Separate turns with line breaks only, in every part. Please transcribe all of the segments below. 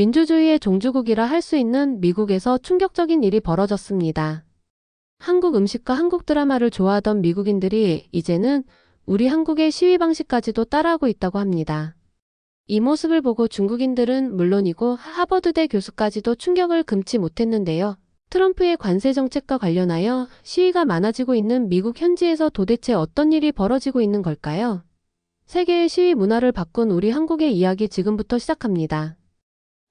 민주주의의 종주국이라 할 수 있는 미국에서 충격적인 일이 벌어졌습니다. 한국 음식과 한국 드라마를 좋아하던 미국인들이 이제는 우리 한국의 시위 방식까지도 따라하고 있다고 합니다. 이 모습을 보고 중국인들은 물론이고 하버드대 교수까지도 충격을 금치 못했는데요. 트럼프의 관세 정책과 관련하여 시위가 많아지고 있는 미국 현지에서 도대체 어떤 일이 벌어지고 있는 걸까요? 세계의 시위 문화를 바꾼 우리 한국의 이야기 지금부터 시작합니다.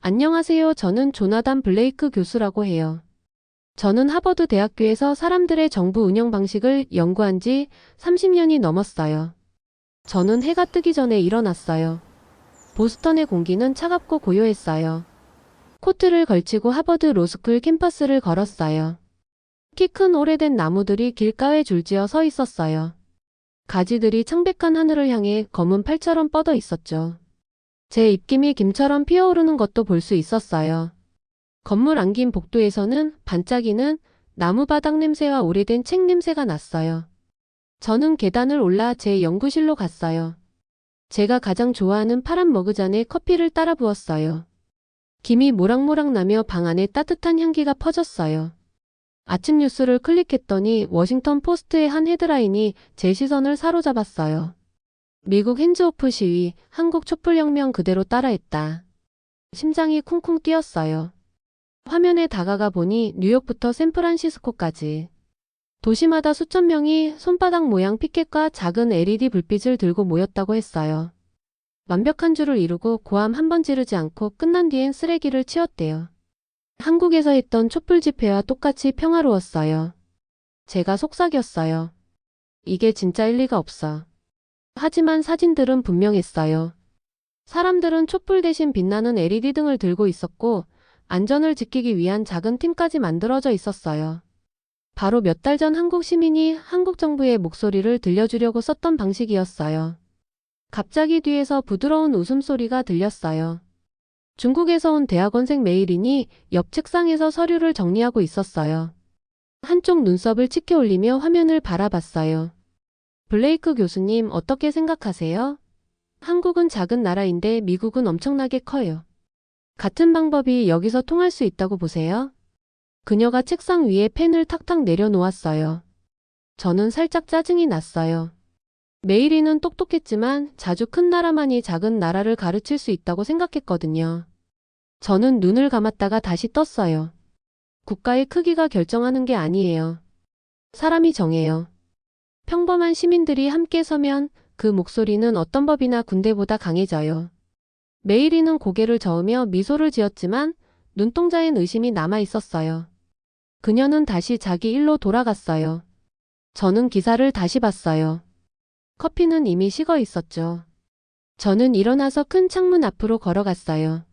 안녕하세요. 저는 조나단 블레이크 교수라고 해요. 저는 하버드 대학교에서 사람들의 정부 운영 방식을 연구한 지 30년이 넘었어요. 저는 해가 뜨기 전에 일어났어요. 보스턴의 공기는 차갑고 고요했어요. 코트를 걸치고 하버드 로스쿨 캠퍼스를 걸었어요. 키 큰 오래된 나무들이 길가에 줄지어 서 있었어요. 가지들이 창백한 하늘을 향해 검은 팔처럼 뻗어 있었죠. 제 입김이 김처럼 피어오르는 것도 볼 수 있었어요. 건물 안긴 복도에서는 반짝이는 나무 바닥 냄새와 오래된 책 냄새가 났어요. 저는 계단을 올라 제 연구실로 갔어요. 제가 가장 좋아하는 파란 머그잔에 커피를 따라 부었어요. 김이 모락모락 나며 방 안에 따뜻한 향기가 퍼졌어요. 아침 뉴스를 클릭했더니 워싱턴 포스트의 한 헤드라인이 제 시선을 사로잡았어요. 미국 핸즈오프 시위, 한국 촛불혁명 그대로 따라했다. 심장이 쿵쿵 뛰었어요. 화면에 다가가 보니 뉴욕부터 샌프란시스코까지 도시마다 수천 명이 손바닥 모양 피켓과 작은 LED 불빛을 들고 모였다고 했어요. 완벽한 줄을 이루고 고함 한 번 지르지 않고 끝난 뒤엔 쓰레기를 치웠대요. 한국에서 했던 촛불 집회와 똑같이 평화로웠어요. 제가 속삭였어요. 이게 진짜 일리가 없어. 하지만 사진들은 분명했어요. 사람들은 촛불 대신 빛나는 LED 등을 들고 있었고 안전을 지키기 위한 작은 팀까지 만들어져 있었어요. 바로 몇 달 전 한국 시민이 한국 정부의 목소리를 들려주려고 썼던 방식이었어요. 갑자기 뒤에서 부드러운 웃음소리가 들렸어요. 중국에서 온 대학원생 메이린이 옆 책상에서 서류를 정리하고 있었어요. 한쪽 눈썹을 치켜 올리며 화면을 바라봤어요. 블레이크 교수님, 어떻게 생각하세요? 한국은 작은 나라인데 미국은 엄청나게 커요. 같은 방법이 여기서 통할 수 있다고 보세요? 그녀가 책상 위에 펜을 탁탁 내려놓았어요. 저는 살짝 짜증이 났어요. 메이리는 똑똑했지만 자주 큰 나라만이 작은 나라를 가르칠 수 있다고 생각했거든요. 저는 눈을 감았다가 다시 떴어요. 국가의 크기가 결정하는 게 아니에요. 사람이 정해요. 평범한 시민들이 함께 서면 그 목소리는 어떤 법이나 군대보다 강해져요. 메이리는 고개를 저으며 미소를 지었지만 눈동자엔 의심이 남아 있었어요. 그녀는 다시 자기 일로 돌아갔어요. 저는 기사를 다시 봤어요. 커피는 이미 식어 있었죠. 저는 일어나서 큰 창문 앞으로 걸어갔어요.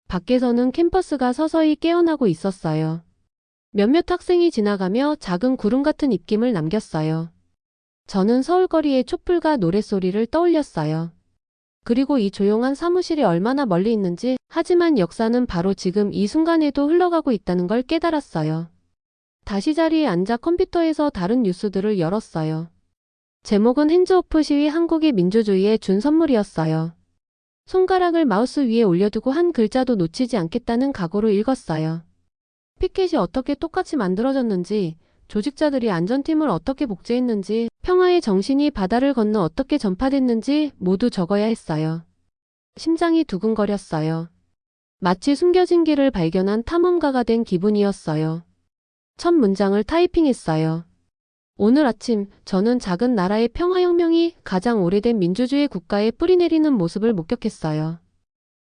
밖에서는 캠퍼스가 서서히 깨어나고 있었어요. 몇몇 학생이 지나가며 작은 구름 같은 입김을 남겼어요. 저는 서울거리의 촛불과 노랫소리를 떠올렸어요. 그리고 이 조용한 사무실이 얼마나 멀리 있는지, 하지만 역사는 바로 지금 이 순간에도 흘러가고 있다는 걸 깨달았어요. 다시 자리에 앉아 컴퓨터에서 다른 뉴스들을 열었어요. 제목은 핸즈오프 시위 한국의 민주주의에 준 선물이었어요. 손가락을 마우스 위에 올려두고 한 글자도 놓치지 않겠다는 각오로 읽었어요. 피켓이 어떻게 똑같이 만들어졌는지, 조직자들이 안전팀을 어떻게 복제했는지, 평화의 정신이 바다를 건너 어떻게 전파됐는지 모두 적어야 했어요. 심장이 두근거렸어요. 마치 숨겨진 길을 발견한 탐험가가 된 기분이었어요. 첫 문장을 타이핑했어요. 오늘 아침 저는 작은 나라의 평화혁명이 가장 오래된 민주주의 국가에 뿌리내리는 모습을 목격했어요.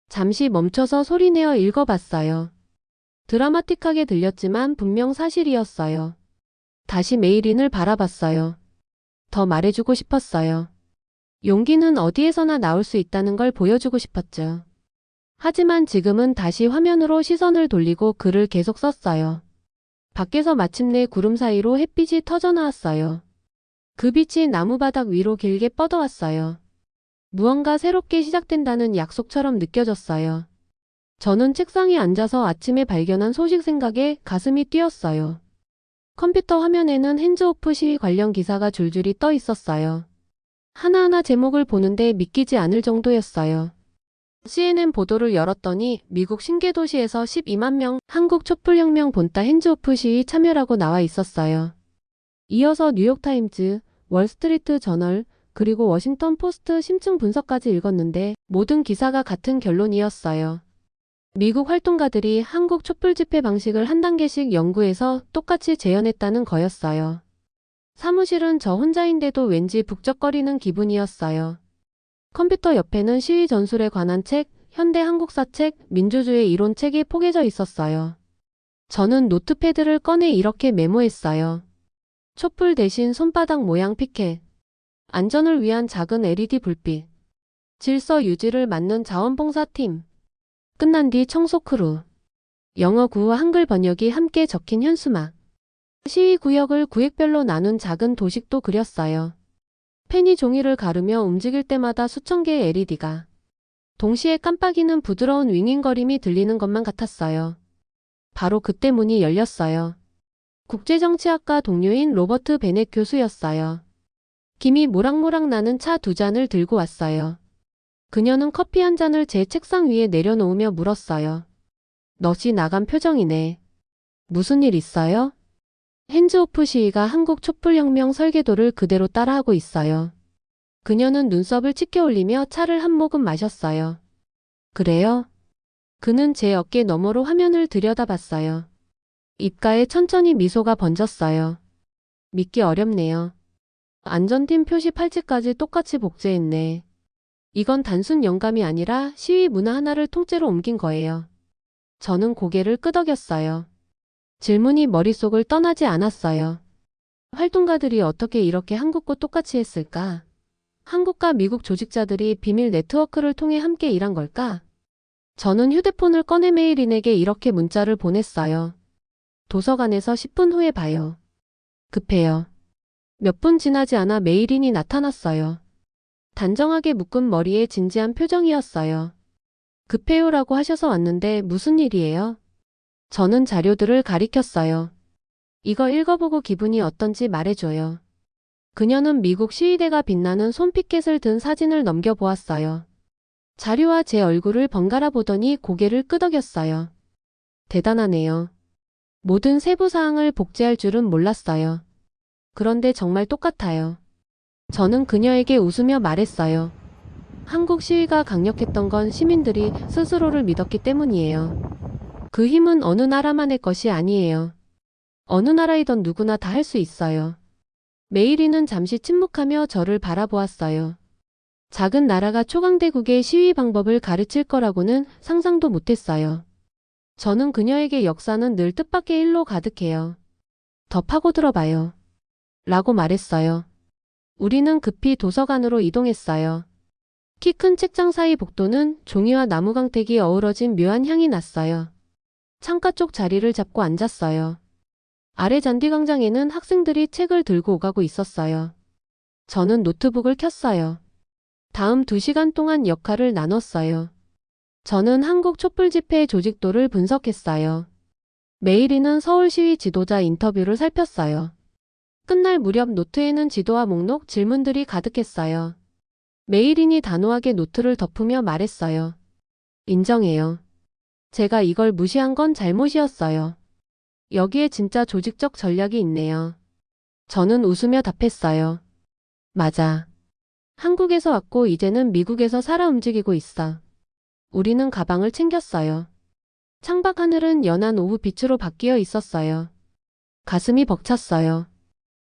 잠시 멈춰서 소리내어 읽어봤어요. 드라마틱하게 들렸지만 분명 사실이었어요. 다시 메이린을 바라봤어요. 더 말해주고 싶었어요. 용기는 어디에서나 나올 수 있다는 걸 보여주고 싶었죠. 하지만 지금은 다시 화면으로 시선을 돌리고 글을 계속 썼어요. 밖에서 마침내 구름 사이로 햇빛이 터져나왔어요. 그 빛이 나무바닥 위로 길게 뻗어왔어요. 무언가 새롭게 시작된다는 약속처럼 느껴졌어요. 저는 책상에 앉아서 아침에 발견한 소식 생각에 가슴이 뛰었어요. 컴퓨터 화면에는 핸즈오프 시위 관련 기사가 줄줄이 떠 있었어요. 하나하나 제목을 보는데 믿기지 않을 정도였어요. CNN 보도를 열었더니 미국 신계도시에서 12만 명 한국 촛불혁명 본따 핸즈오프 시위 참여라고 나와 있었어요. 이어서 뉴욕타임즈, 월스트리트 저널, 그리고 워싱턴 포스트 심층 분석까지 읽었는데 모든 기사가 같은 결론이었어요. 미국 활동가들이 한국 촛불 집회 방식을 한 단계씩 연구해서 똑같이 재현했다는 거였어요. 사무실은 저 혼자인데도 왠지 북적거리는 기분이었어요. 컴퓨터 옆에는 시위 전술에 관한 책, 현대 한국사 책, 민주주의 이론 책이 포개져 있었어요. 저는 노트패드를 꺼내 이렇게 메모했어요. 촛불 대신 손바닥 모양 피켓. 안전을 위한 작은 LED 불빛. 질서 유지를 맡는 자원봉사팀. 끝난 뒤 청소 크루. 영어 구와 한글 번역이 함께 적힌 현수막. 시위 구역을 구획별로 나눈 작은 도식도 그렸어요. 펜이 종이를 가르며 움직일 때마다 수천 개의 LED가 동시에 깜빡이는 부드러운 윙윙거림이 들리는 것만 같았어요. 바로 그때 문이 열렸어요. 국제정치학과 동료인 로버트 베넷 교수였어요. 김이 모락모락 나는 차 2잔을 들고 왔어요. 그녀는 커피 한 잔을 제 책상 위에 내려놓으며 물었어요. 넋이 나간 표정이네. 무슨 일 있어요? 핸즈오프 시위가 한국 촛불혁명 설계도를 그대로 따라하고 있어요. 그녀는 눈썹을 치켜 올리며 차를 한 모금 마셨어요. 그래요? 그는 제 어깨 너머로 화면을 들여다봤어요. 입가에 천천히 미소가 번졌어요. 믿기 어렵네요. 안전팀 표시 팔찌까지 똑같이 복제했네. 이건 단순 영감이 아니라 시위 문화 하나를 통째로 옮긴 거예요. 저는 고개를 끄덕였어요. 질문이 머릿속을 떠나지 않았어요. 활동가들이 어떻게 이렇게 한국과 똑같이 했을까? 한국과 미국 조직자들이 비밀 네트워크를 통해 함께 일한 걸까? 저는 휴대폰을 꺼내 메일인에게 이렇게 문자를 보냈어요. 도서관에서 10분 후에 봐요. 급해요. 몇 분 지나지 않아 메일인이 나타났어요. 단정하게 묶은 머리에 진지한 표정이었어요. 급해요라고 하셔서 왔는데 무슨 일이에요? 저는 자료들을 가리켰어요. 이거 읽어보고 기분이 어떤지 말해줘요. 그녀는 미국 시위대가 빛나는 손피켓을 든 사진을 넘겨보았어요. 자료와 제 얼굴을 번갈아 보더니 고개를 끄덕였어요. 대단하네요. 모든 세부 사항을 복제할 줄은 몰랐어요. 그런데 정말 똑같아요. 저는 그녀에게 웃으며 말했어요. 한국 시위가 강력했던 건 시민들이 스스로를 믿었기 때문이에요. 그 힘은 어느 나라만의 것이 아니에요. 어느 나라이든 누구나 다 할 수 있어요. 메이리는 잠시 침묵하며 저를 바라보았어요. 작은 나라가 초강대국의 시위 방법을 가르칠 거라고는 상상도 못했어요. 저는 그녀에게 역사는 늘 뜻밖의 일로 가득해요. 더 파고들어봐요. 라고 말했어요. 우리는 급히 도서관으로 이동했어요. 키 큰 책장 사이 복도는 종이와 나무 광택이 어우러진 묘한 향이 났어요. 창가 쪽 자리를 잡고 앉았어요. 아래 잔디광장에는 학생들이 책을 들고 오가고 있었어요. 저는 노트북을 켰어요. 다음 2시간 동안 역할을 나눴어요. 저는 한국 촛불 집회 조직도를 분석했어요. 메이리는 서울시위 지도자 인터뷰를 살폈어요. 끝날 무렵 노트에는 지도와 목록, 질문들이 가득했어요. 메이린이 단호하게 노트를 덮으며 말했어요. 인정해요. 제가 이걸 무시한 건 잘못이었어요. 여기에 진짜 조직적 전략이 있네요. 저는 웃으며 답했어요. 맞아. 한국에서 왔고 이제는 미국에서 살아 움직이고 있어. 우리는 가방을 챙겼어요. 창밖 하늘은 연한 오후 빛으로 바뀌어 있었어요. 가슴이 벅찼어요.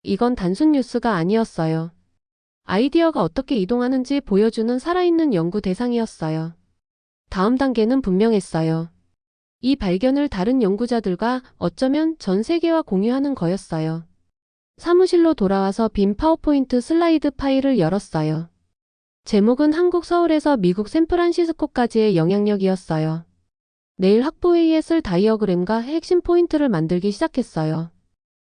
이건 단순 뉴스가 아니었어요. 아이디어가 어떻게 이동하는지 보여주는 살아있는 연구 대상이었어요. 다음 단계는 분명했어요. 이 발견을 다른 연구자들과 어쩌면 전 세계와 공유하는 거였어요. 사무실로 돌아와서 빈 파워포인트 슬라이드 파일을 열었어요. 제목은 한국 서울에서 미국 샌프란시스코까지의 영향력이었어요. 내일 학부회의에 쓸 다이어그램과 핵심 포인트를 만들기 시작했어요.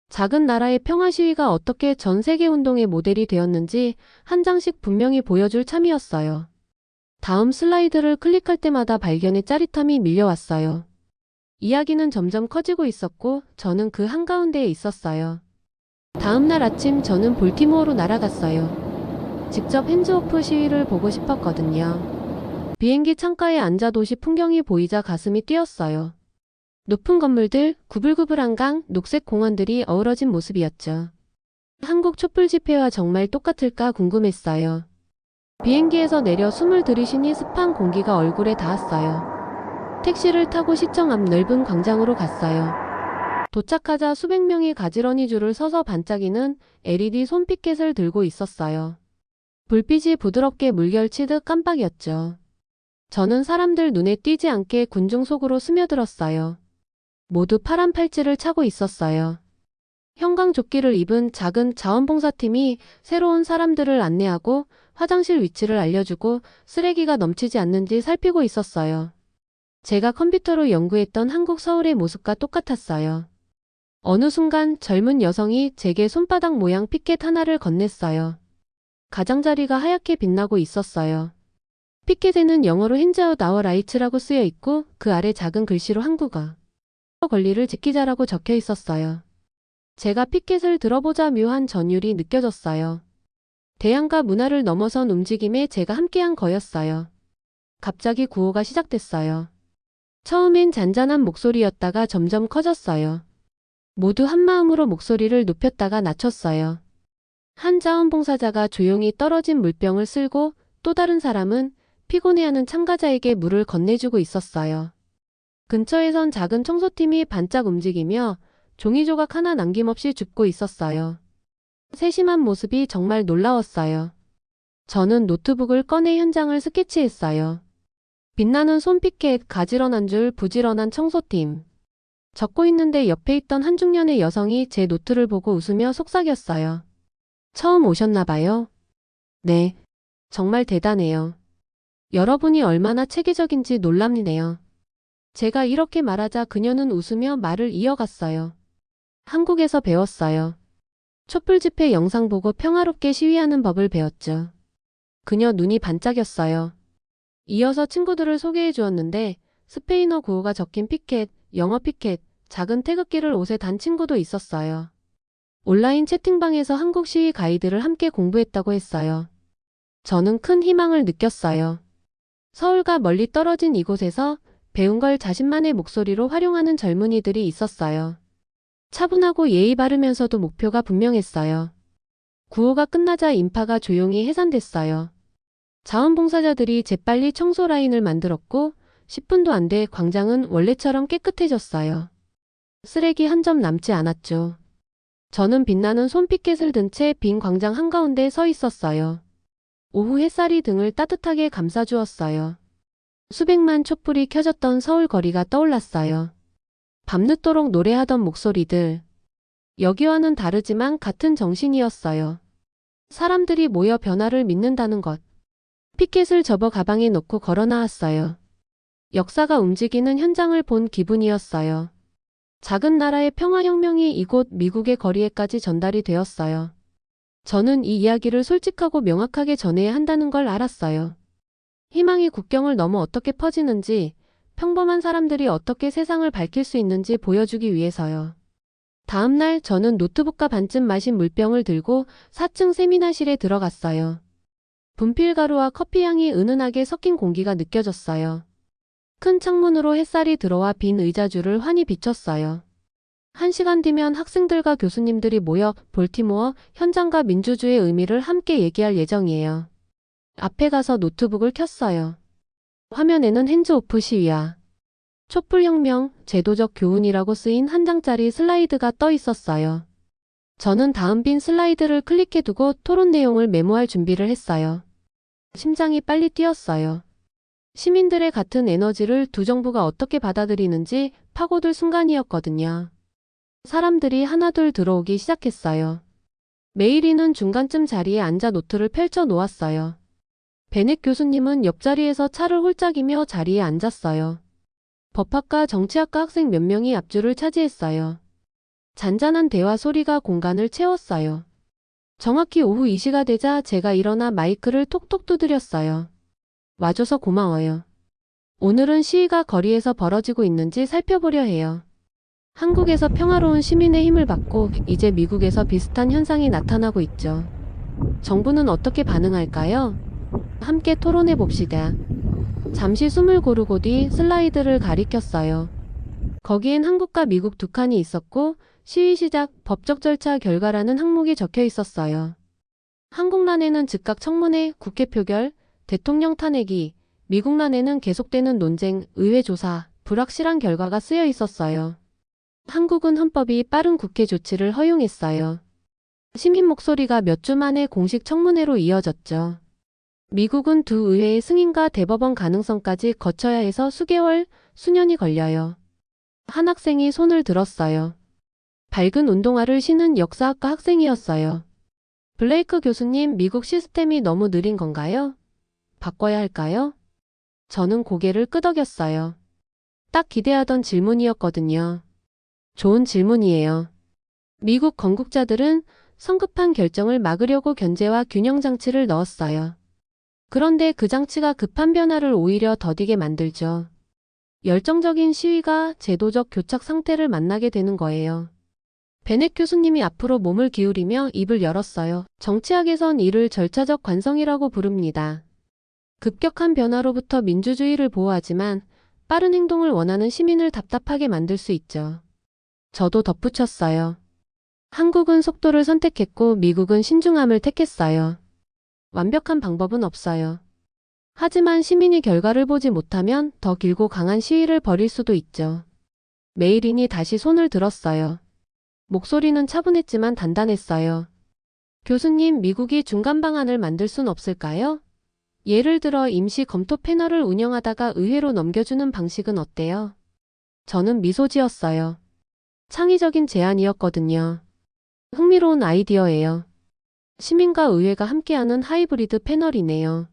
작은 나라의 평화 시위가 어떻게 전 세계 운동의 모델이 되었는지 한 장씩 분명히 보여줄 참이었어요. 다음 슬라이드를 클릭할 때마다 발견의 짜릿함이 밀려왔어요. 이야기는 점점 커지고 있었고 저는 그 한가운데에 있었어요. 다음 날 아침 저는 볼티모어로 날아갔어요. 직접 핸즈오프 시위를 보고 싶었거든요. 비행기 창가에 앉아 도시 풍경이 보이자 가슴이 뛰었어요. 높은 건물들, 구불구불한 강, 녹색 공원들이 어우러진 모습이었죠. 한국 촛불 집회와 정말 똑같을까 궁금했어요. 비행기에서 내려 숨을 들이쉬니 습한 공기가 얼굴에 닿았어요. 택시를 타고 시청 앞 넓은 광장으로 갔어요. 도착하자 수백 명이 가지런히 줄을 서서 반짝이는 LED 손피켓을 들고 있었어요. 불빛이 부드럽게 물결치듯 깜빡이었죠. 저는 사람들 눈에 띄지 않게 군중 속으로 스며들었어요. 모두 파란 팔찌를 차고 있었어요. 형광조끼를 입은 작은 자원봉사팀이 새로운 사람들을 안내하고 화장실 위치를 알려주고 쓰레기가 넘치지 않는지 살피고 있었어요. 제가 컴퓨터로 연구했던 한국 서울의 모습과 똑같았어요. 어느 순간 젊은 여성이 제게 손바닥 모양 피켓 하나를 건넸어요. 가장자리가 하얗게 빛나고 있었어요. 피켓에는 영어로 Hands Out Our Rights라고 쓰여 있고 그 아래 작은 글씨로 한국어 권리를 지키자라고 적혀 있었어요. 제가 피켓을 들어보자 묘한 전율이 느껴졌어요. 대양과 문화를 넘어선 움직임에 제가 함께한 거였어요. 갑자기 구호가 시작됐어요. 처음엔 잔잔한 목소리였다가 점점 커졌어요. 모두 한마음으로 목소리를 높였다가 낮췄어요. 한 자원봉사자가 조용히 떨어진 물병을 쓸고 또 다른 사람은 피곤해하는 참가자에게 물을 건네주고 있었어요. 근처에선 작은 청소팀이 반짝 움직이며 종이 조각 하나 남김없이 줍고 있었어요. 세심한 모습이 정말 놀라웠어요. 저는 노트북을 꺼내 현장을 스케치했어요. 빛나는 손피켓, 가지런한 줄, 부지런한 청소팀. 적고 있는데 옆에 있던 한 중년의 여성이 제 노트를 보고 웃으며 속삭였어요. 처음 오셨나 봐요. 네. 정말 대단해요. 여러분이 얼마나 체계적인지 놀랍네요. 제가 이렇게 말하자 그녀는 웃으며 말을 이어갔어요. 한국에서 배웠어요. 촛불 집회 영상 보고 평화롭게 시위하는 법을 배웠죠. 그녀 눈이 반짝였어요. 이어서 친구들을 소개해 주었는데 스페인어 구호가 적힌 피켓, 영어 피켓, 작은 태극기를 옷에 단 친구도 있었어요. 온라인 채팅방에서 한국 시위 가이드를 함께 공부했다고 했어요. 저는 큰 희망을 느꼈어요. 서울과 멀리 떨어진 이곳에서 배운 걸 자신만의 목소리로 활용하는 젊은이들이 있었어요. 차분하고 예의 바르면서도 목표가 분명했어요. 구호가 끝나자 인파가 조용히 해산됐어요. 자원봉사자들이 재빨리 청소 라인을 만들었고 10분도 안 돼 광장은 원래처럼 깨끗해졌어요. 쓰레기 한 점 남지 않았죠. 저는 빛나는 손피켓을 든 채 빈 광장 한가운데 서 있었어요. 오후 햇살이 등을 따뜻하게 감싸주었어요. 수백만 촛불이 켜졌던 서울 거리가 떠올랐어요. 밤늦도록 노래하던 목소리들. 여기와는 다르지만 같은 정신이었어요. 사람들이 모여 변화를 믿는다는 것. 피켓을 접어 가방에 넣고 걸어 나왔어요. 역사가 움직이는 현장을 본 기분이었어요. 작은 나라의 평화혁명이 이곳 미국의 거리에까지 전달이 되었어요. 저는 이 이야기를 솔직하고 명확하게 전해야 한다는 걸 알았어요. 희망이 국경을 넘어 어떻게 퍼지는지, 평범한 사람들이 어떻게 세상을 밝힐 수 있는지 보여주기 위해서요. 다음 날 저는 노트북과 반쯤 마신 물병을 들고 4층 세미나실에 들어갔어요. 분필가루와 커피향이 은은하게 섞인 공기가 느껴졌어요. 큰 창문으로 햇살이 들어와 빈 의자줄을 환히 비췄어요. 1시간 뒤면 학생들과 교수님들이 모여 볼티모어 현장과 민주주의의 의미를 함께 얘기할 예정이에요. 앞에 가서 노트북을 켰어요. 화면에는 핸즈오프 시위와 촛불혁명, 제도적 교훈이라고 쓰인 한 장짜리 슬라이드가 떠 있었어요. 저는 다음 빈 슬라이드를 클릭해두고 토론 내용을 메모할 준비를 했어요. 심장이 빨리 뛰었어요. 시민들의 같은 에너지를 두 정부가 어떻게 받아들이는지 파고들 순간이었거든요. 사람들이 하나둘 들어오기 시작했어요. 메이리는 중간쯤 자리에 앉아 노트를 펼쳐 놓았어요. 베넷 교수님은 옆자리에서 차를 홀짝이며 자리에 앉았어요. 법학과 정치학과 학생 몇 명이 앞줄을 차지했어요. 잔잔한 대화 소리가 공간을 채웠어요. 정확히 오후 2시가 되자 제가 일어나 마이크를 톡톡 두드렸어요. 와줘서 고마워요. 오늘은 시위가 거리에서 벌어지고 있는지 살펴보려 해요. 한국에서 평화로운 시민의 힘을 받고 이제 미국에서 비슷한 현상이 나타나고 있죠. 정부는 어떻게 반응할까요? 함께 토론해 봅시다. 잠시 숨을 고르고 뒤 슬라이드를 가리켰어요. 거기엔 한국과 미국 두 칸이 있었고 시위 시작 법적 절차 결과라는 항목이 적혀 있었어요. 한국란에는 즉각 청문회, 국회 표결, 대통령 탄핵이, 미국란에는 계속되는 논쟁, 의회 조사, 불확실한 결과가 쓰여 있었어요. 한국은 헌법이 빠른 국회 조치를 허용했어요. 시민 목소리가 몇 주 만에 공식 청문회로 이어졌죠. 미국은 두 의회의 승인과 대법원 가능성까지 거쳐야 해서 수개월, 수년이 걸려요. 한 학생이 손을 들었어요. 밝은 운동화를 신은 역사학과 학생이었어요. 블레이크 교수님, 미국 시스템이 너무 느린 건가요? 바꿔야 할까요? 저는 고개를 끄덕였어요. 딱 기대하던 질문이었거든요. 좋은 질문이에요. 미국 건국자들은 성급한 결정을 막으려고 견제와 균형 장치를 넣었어요. 그런데 그 장치가 급한 변화를 오히려 더디게 만들죠. 열정적인 시위가 제도적 교착 상태를 만나게 되는 거예요. 베넷 교수님이 앞으로 몸을 기울이며 입을 열었어요. 정치학에선 이를 절차적 관성이라고 부릅니다. 급격한 변화로부터 민주주의를 보호하지만 빠른 행동을 원하는 시민을 답답하게 만들 수 있죠. 저도 덧붙였어요. 한국은 속도를 선택했고 미국은 신중함을 택했어요. 완벽한 방법은 없어요. 하지만 시민이 결과를 보지 못하면 더 길고 강한 시위를 벌일 수도 있죠. 메이린이 다시 손을 들었어요. 목소리는 차분했지만 단단했어요. 교수님, 미국이 중간 방안을 만들 순 없을까요? 예를 들어 임시 검토 패널을 운영하다가 의회로 넘겨주는 방식은 어때요? 저는 미소 지었어요. 창의적인 제안이었거든요. 흥미로운 아이디어예요. 시민과 의회가 함께하는 하이브리드 패널이네요.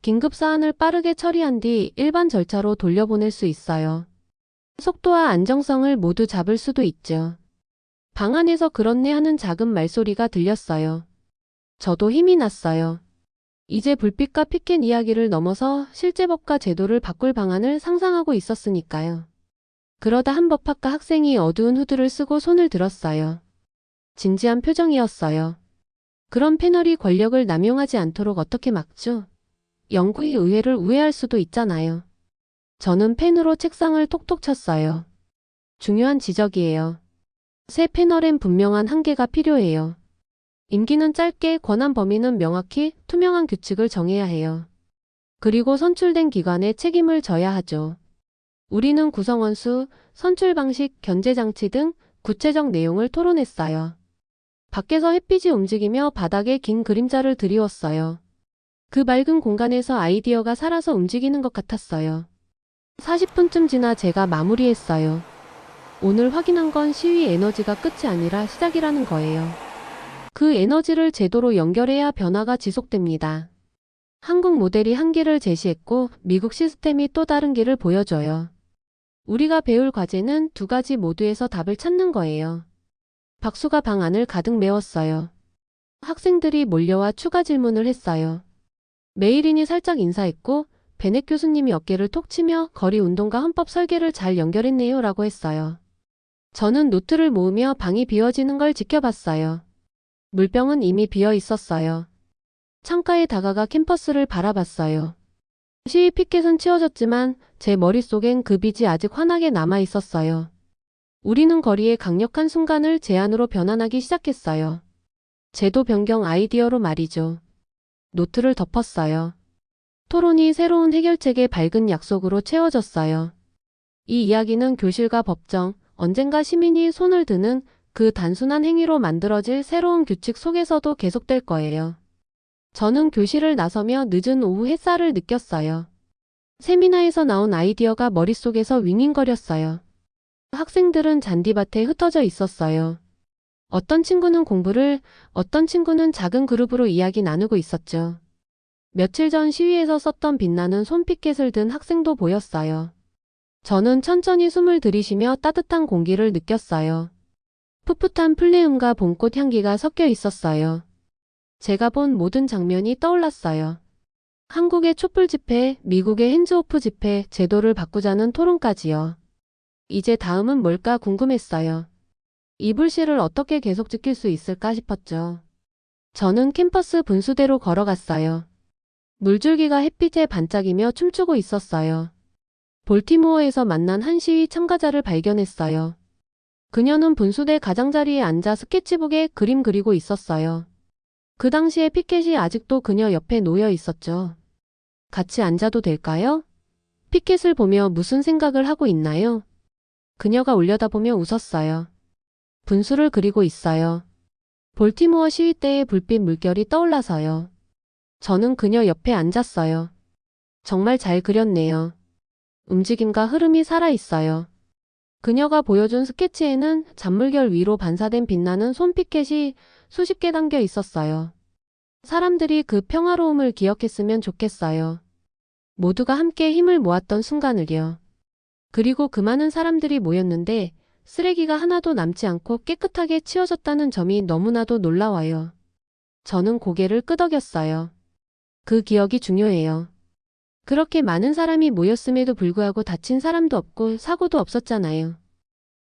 긴급 사안을 빠르게 처리한 뒤 일반 절차로 돌려보낼 수 있어요. 속도와 안정성을 모두 잡을 수도 있죠. 방 안에서 그렇네 하는 작은 말소리가 들렸어요. 저도 힘이 났어요. 이제 불빛과 피켓 이야기를 넘어서 실제 법과 제도를 바꿀 방안을 상상하고 있었으니까요. 그러다 한 법학과 학생이 어두운 후드를 쓰고 손을 들었어요. 진지한 표정이었어요. 그런 패널이 권력을 남용하지 않도록 어떻게 막죠? 영구히 의회를 우회할 수도 있잖아요. 저는 펜으로 책상을 톡톡 쳤어요. 중요한 지적이에요. 새 패널엔 분명한 한계가 필요해요. 임기는 짧게, 권한 범위는 명확히 투명한 규칙을 정해야 해요. 그리고 선출된 기관에 책임을 져야 하죠. 우리는 구성원 수, 선출 방식, 견제 장치 등 구체적 내용을 토론했어요. 밖에서 햇빛이 움직이며 바닥에 긴 그림자를 드리웠어요. 그 맑은 공간에서 아이디어가 살아서 움직이는 것 같았어요. 40분쯤 지나 제가 마무리했어요. 오늘 확인한 건 시위 에너지가 끝이 아니라 시작이라는 거예요. 그 에너지를 제도로 연결해야 변화가 지속됩니다. 한국 모델이 한 길을 제시했고 미국 시스템이 또 다른 길을 보여줘요. 우리가 배울 과제는 두 가지 모두에서 답을 찾는 거예요. 박수가 방 안을 가득 메웠어요. 학생들이 몰려와 추가 질문을 했어요. 메이린이 살짝 인사했고 베넷 교수님이 어깨를 톡 치며 거리 운동과 헌법 설계를 잘 연결했네요 라고 했어요. 저는 노트를 모으며 방이 비워지는 걸 지켜봤어요. 물병은 이미 비어 있었어요. 창가에 다가가 캠퍼스를 바라봤어요. 시위 피켓은 치워졌지만 제 머릿속엔 그 빛이 아직 환하게 남아 있었어요. 우리는 거리의 강력한 순간을 제안으로 변환하기 시작했어요. 제도 변경 아이디어로 말이죠. 노트를 덮었어요. 토론이 새로운 해결책의 밝은 약속으로 채워졌어요. 이 이야기는 교실과 법정, 언젠가 시민이 손을 드는 그 단순한 행위로 만들어질 새로운 규칙 속에서도 계속될 거예요. 저는 교실을 나서며 늦은 오후 햇살을 느꼈어요. 세미나에서 나온 아이디어가 머릿속에서 윙윙거렸어요. 학생들은 잔디밭에 흩어져 있었어요. 어떤 친구는 공부를, 어떤 친구는 작은 그룹으로 이야기 나누고 있었죠. 며칠 전 시위에서 썼던 빛나는 손피켓을 든 학생도 보였어요. 저는 천천히 숨을 들이쉬며 따뜻한 공기를 느꼈어요. 풋풋한 플레음과 봄꽃 향기가 섞여 있었어요. 제가 본 모든 장면이 떠올랐어요. 한국의 촛불 집회, 미국의 핸즈오프 집회, 제도를 바꾸자는 토론까지요. 이제 다음은 뭘까 궁금했어요. 이 불씨를 어떻게 계속 지킬 수 있을까 싶었죠. 저는 캠퍼스 분수대로 걸어갔어요. 물줄기가 햇빛에 반짝이며 춤추고 있었어요. 볼티모어에서 만난 한 시위 참가자를 발견했어요. 그녀는 분수대 가장자리에 앉아 스케치북에 그림 그리고 있었어요. 그 당시에 피켓이 아직도 그녀 옆에 놓여 있었죠. 같이 앉아도 될까요? 피켓을 보며 무슨 생각을 하고 있나요? 그녀가 올려다보며 웃었어요. 분수를 그리고 있어요. 볼티모어 시위 때의 불빛 물결이 떠올라서요. 저는 그녀 옆에 앉았어요. 정말 잘 그렸네요. 움직임과 흐름이 살아있어요. 그녀가 보여준 스케치에는 잔물결 위로 반사된 빛나는 손 피켓이 수십 개 담겨 있었어요. 사람들이 그 평화로움을 기억했으면 좋겠어요. 모두가 함께 힘을 모았던 순간을요. 그리고 그 많은 사람들이 모였는데 쓰레기가 하나도 남지 않고 깨끗하게 치워졌다는 점이 너무나도 놀라워요. 저는 고개를 끄덕였어요. 그 기억이 중요해요. 그렇게 많은 사람이 모였음에도 불구하고 다친 사람도 없고 사고도 없었잖아요.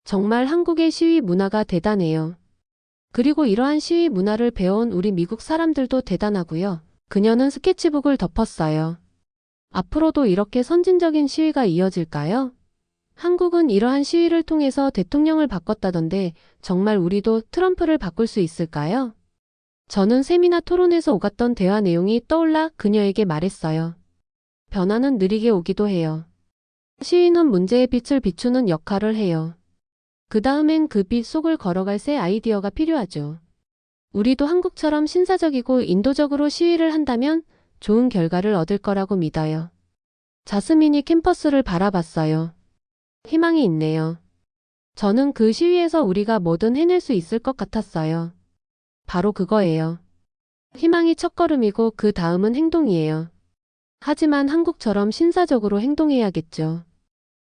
정말 한국의 시위 문화가 대단해요. 그리고 이러한 시위 문화를 배워온 우리 미국 사람들도 대단하고요. 그녀는 스케치북을 덮었어요. 앞으로도 이렇게 선진적인 시위가 이어질까요? 한국은 이러한 시위를 통해서 대통령을 바꿨다던데 정말 우리도 트럼프를 바꿀 수 있을까요? 저는 세미나 토론에서 오갔던 대화 내용이 떠올라 그녀에게 말했어요. 변화는 느리게 오기도 해요. 시위는 문제의 빛을 비추는 역할을 해요. 그 다음엔 그 빛 속을 걸어갈 새 아이디어가 필요하죠. 우리도 한국처럼 신사적이고 인도적으로 시위를 한다면 좋은 결과를 얻을 거라고 믿어요. 자스민이 캠퍼스를 바라봤어요. 희망이 있네요. 저는 그 시위에서 우리가 뭐든 해낼 수 있을 것 같았어요. 바로 그거예요. 희망이 첫걸음이고 그 다음은 행동이에요. 하지만 한국처럼 신사적으로 행동해야겠죠.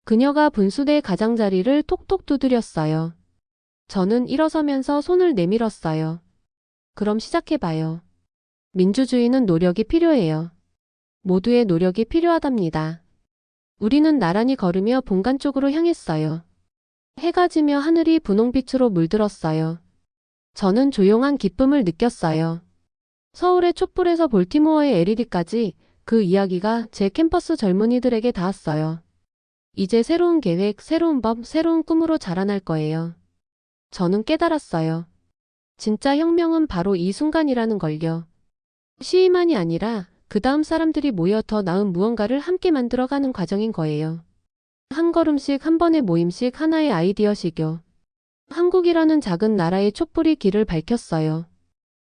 그녀가 분수대 가장자리를 톡톡 두드렸어요. 저는 일어서면서 손을 내밀었어요. 그럼 시작해봐요. 민주주의는 노력이 필요해요. 모두의 노력이 필요하답니다. 우리는 나란히 걸으며 본관 쪽으로 향했어요. 해가 지며 하늘이 분홍빛으로 물들었어요. 저는 조용한 기쁨을 느꼈어요. 서울의 촛불에서 볼티모어의 LED까지 그 이야기가 제 캠퍼스 젊은이들에게 닿았어요. 이제 새로운 계획, 새로운 법, 새로운 꿈으로 자라날 거예요. 저는 깨달았어요. 진짜 혁명은 바로 이 순간이라는 걸요. 시위만이 아니라 그 다음 사람들이 모여 더 나은 무언가를 함께 만들어가는 과정인 거예요. 한 걸음씩 한 번의 모임씩 하나의 아이디어씩요. 한국이라는 작은 나라의 촛불이 길을 밝혔어요.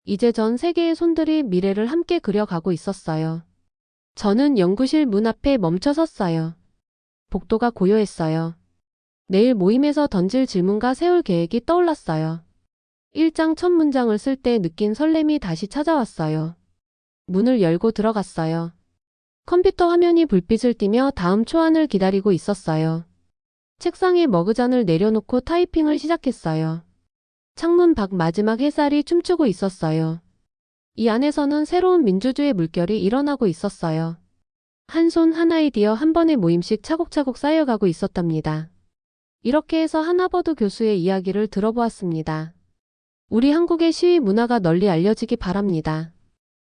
이제 전 세계의 손들이 미래를 함께 그려가고 있었어요. 저는 연구실 문 앞에 멈춰 섰어요. 복도가 고요했어요. 내일 모임에서 던질 질문과 세울 계획이 떠올랐어요. 1장 첫 문장을 쓸 때 느낀 설렘이 다시 찾아왔어요. 문을 열고 들어갔어요. 컴퓨터 화면이 불빛을 띠며 다음 초안을 기다리고 있었어요. 책상에 머그잔을 내려놓고 타이핑을 시작했어요. 창문 밖 마지막 햇살이 춤추고 있었어요. 이 안에서는 새로운 민주주의 물결이 일어나고 있었어요. 한 손 한 아이디어 한 번의 모임씩 차곡차곡 쌓여가고 있었답니다. 이렇게 해서 하나버드 교수의 이야기를 들어보았습니다. 우리 한국의 시위 문화가 널리 알려지기 바랍니다.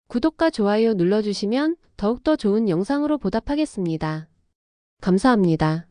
구독과 좋아요 눌러주시면 더욱더 좋은 영상으로 보답하겠습니다. 감사합니다.